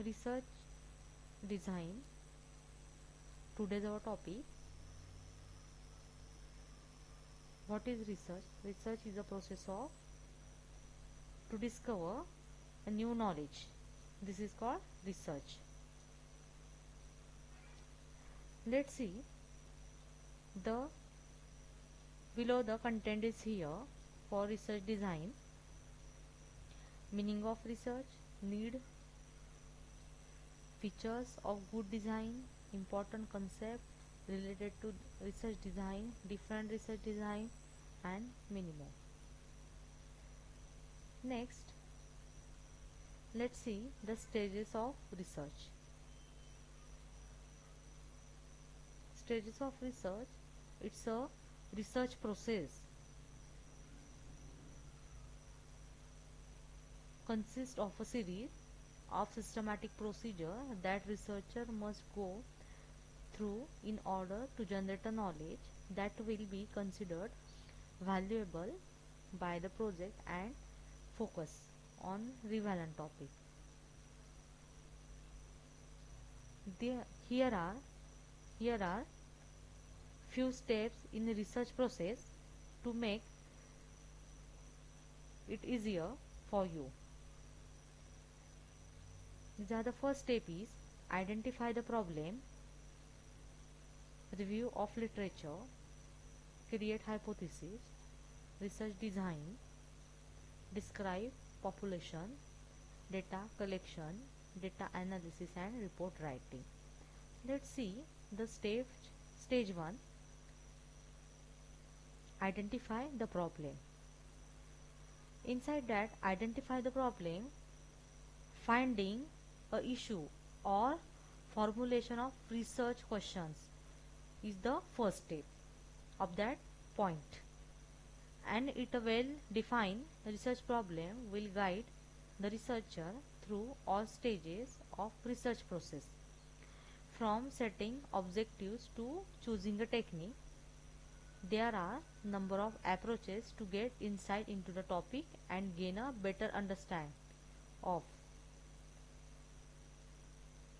Research design. Today's our topic. What is research? Research is a process of to discover a new knowledge. This is called research. Let's see the below the content is here for research design. Meaning of research, need, features of good design, important concept related to research design, different research design, and many more. Next, let's see the stages of research. Stages of research, it's a research process consists of a series of systematic procedure that researcher must go through in order to generate a knowledge that will be considered valuable by the project and focus on relevant topic. Here are few steps in the research process to make it easier for you. The first step is identify the problem, review of literature, create hypothesis, research design, describe population, data collection, data analysis, and report writing. Let's see the stage 1. Identify the problem. Inside that, identify the problem, finding a issue or formulation of research questions is the first step of that point, and it a well defined research problem will guide the researcher through all stages of research process, from setting objectives to choosing a technique. There are number of approaches to get insight into the topic and gain a better understanding of,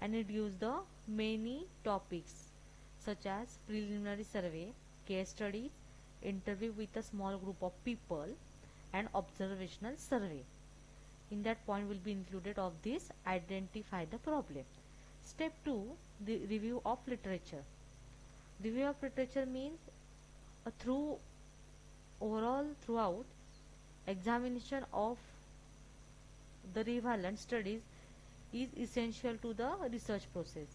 and it gives the many topics such as preliminary survey, case studies, interview with a small group of people, and observational survey. In that point will be included of this identify the problem. Step 2, the review of literature. Review of literature means a throughout examination of the relevant studies is essential to the research process,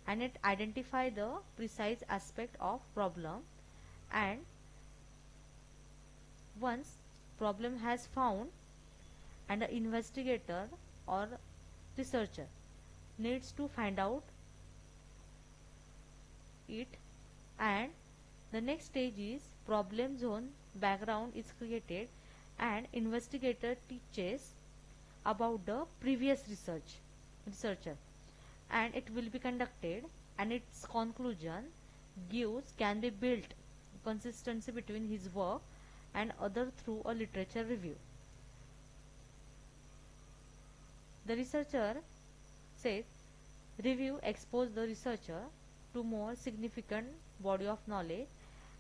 and it identify the precise aspect of problem, and once problem has found, and the investigator or researcher needs to find out it, and the next stage is problem zone background is created, and investigator teaches about the previous researcher, and it will be conducted, and its conclusion gives can be built consistency between his work and other through a literature review. The researcher says review exposes the researcher to more significant body of knowledge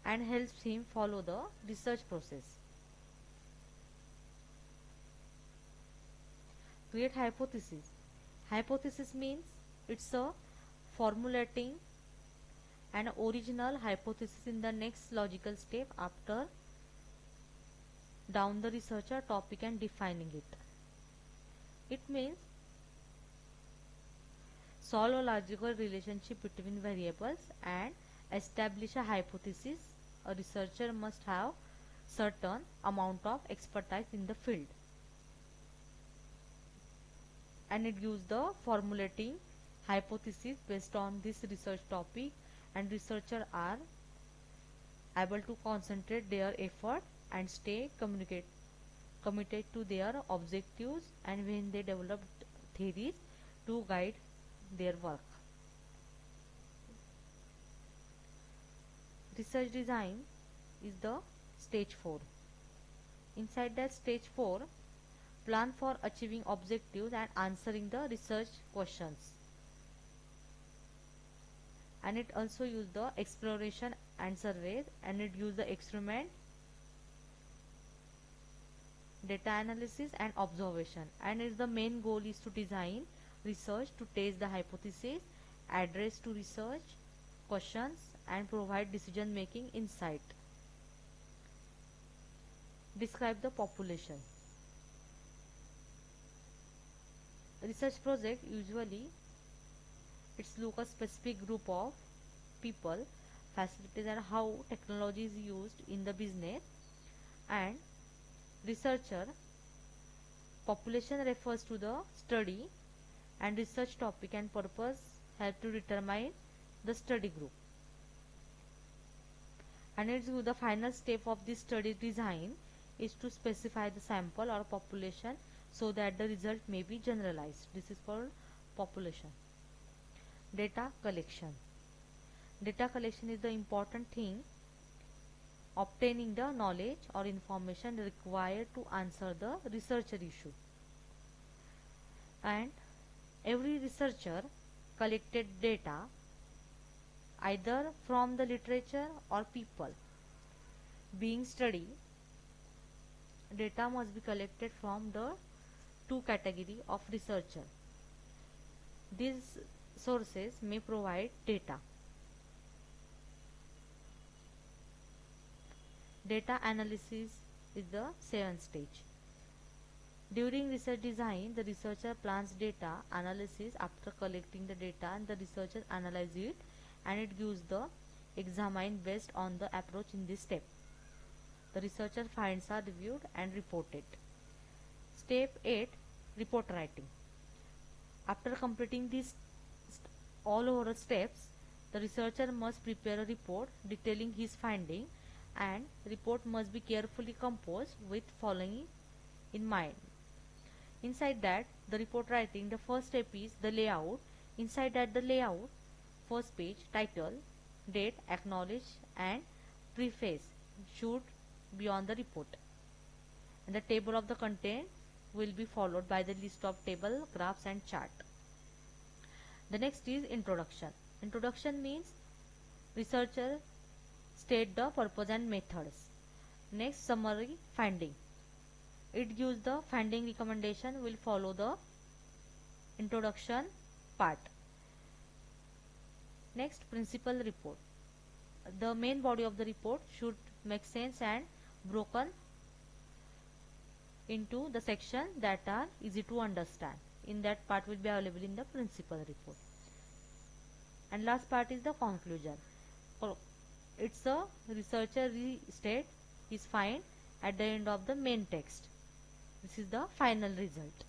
and helps him follow the research process. Create hypothesis. Hypothesis means it's a formulating an original hypothesis in the next logical step after down the researcher topic and defining it. It means solve a logical relationship between variables and establish a hypothesis. A researcher must have certain amount of expertise in the field, and it gives the formulating hypothesis based on this research topic, and researchers are able to concentrate their effort and stay committed to their objectives, and when they develop theories to guide their work. Research design is the stage 4. Inside that stage 4, plan for achieving objectives and answering the research questions. And it also use the exploration and survey, and it use the experiment, data analysis and observation, and its the main goal is to design research to test the hypothesis, address to research questions and provide decision making insight. Describe the population. Research project usually it's look a specific group of people, facilities and how technology is used in the business. And researcher population refers to the study and research topic and purpose help to determine the study group. And it's the final step of this study design is to specify the sample or population so that the result may be generalized. This is called population. Data collection. Data collection is the important thing, obtaining the knowledge or information required to answer the researcher issue. And every researcher collected data either from the literature or people being studied. Data must be collected from the two category of researcher. These sources may provide data. Data analysis is the seventh stage. During research design, the researcher plans data analysis. After collecting the data, and the researcher analyzes it and it gives the examine based on the approach in this step. The researcher finds are reviewed and reported. Step 8, report writing. After completing these all over steps, the researcher must prepare a report detailing his finding, and report must be carefully composed with following in mind. Inside that, the report writing, the first step is the layout. Inside that, the layout, first page, title, date, acknowledge and preface should be on the report. And the table of the content will be followed by the list of table, graphs and chart. The next is introduction. Introduction means researcher state the purpose and methods. Next, summary finding. It gives the finding recommendation will follow the introduction part. Next, principal report. The main body of the report should make sense and broken into the section that are easy to understand. In that part will be available in the principal report. And last part is the conclusion. It's a researcher restate his find at the end of the main text. This is the final result.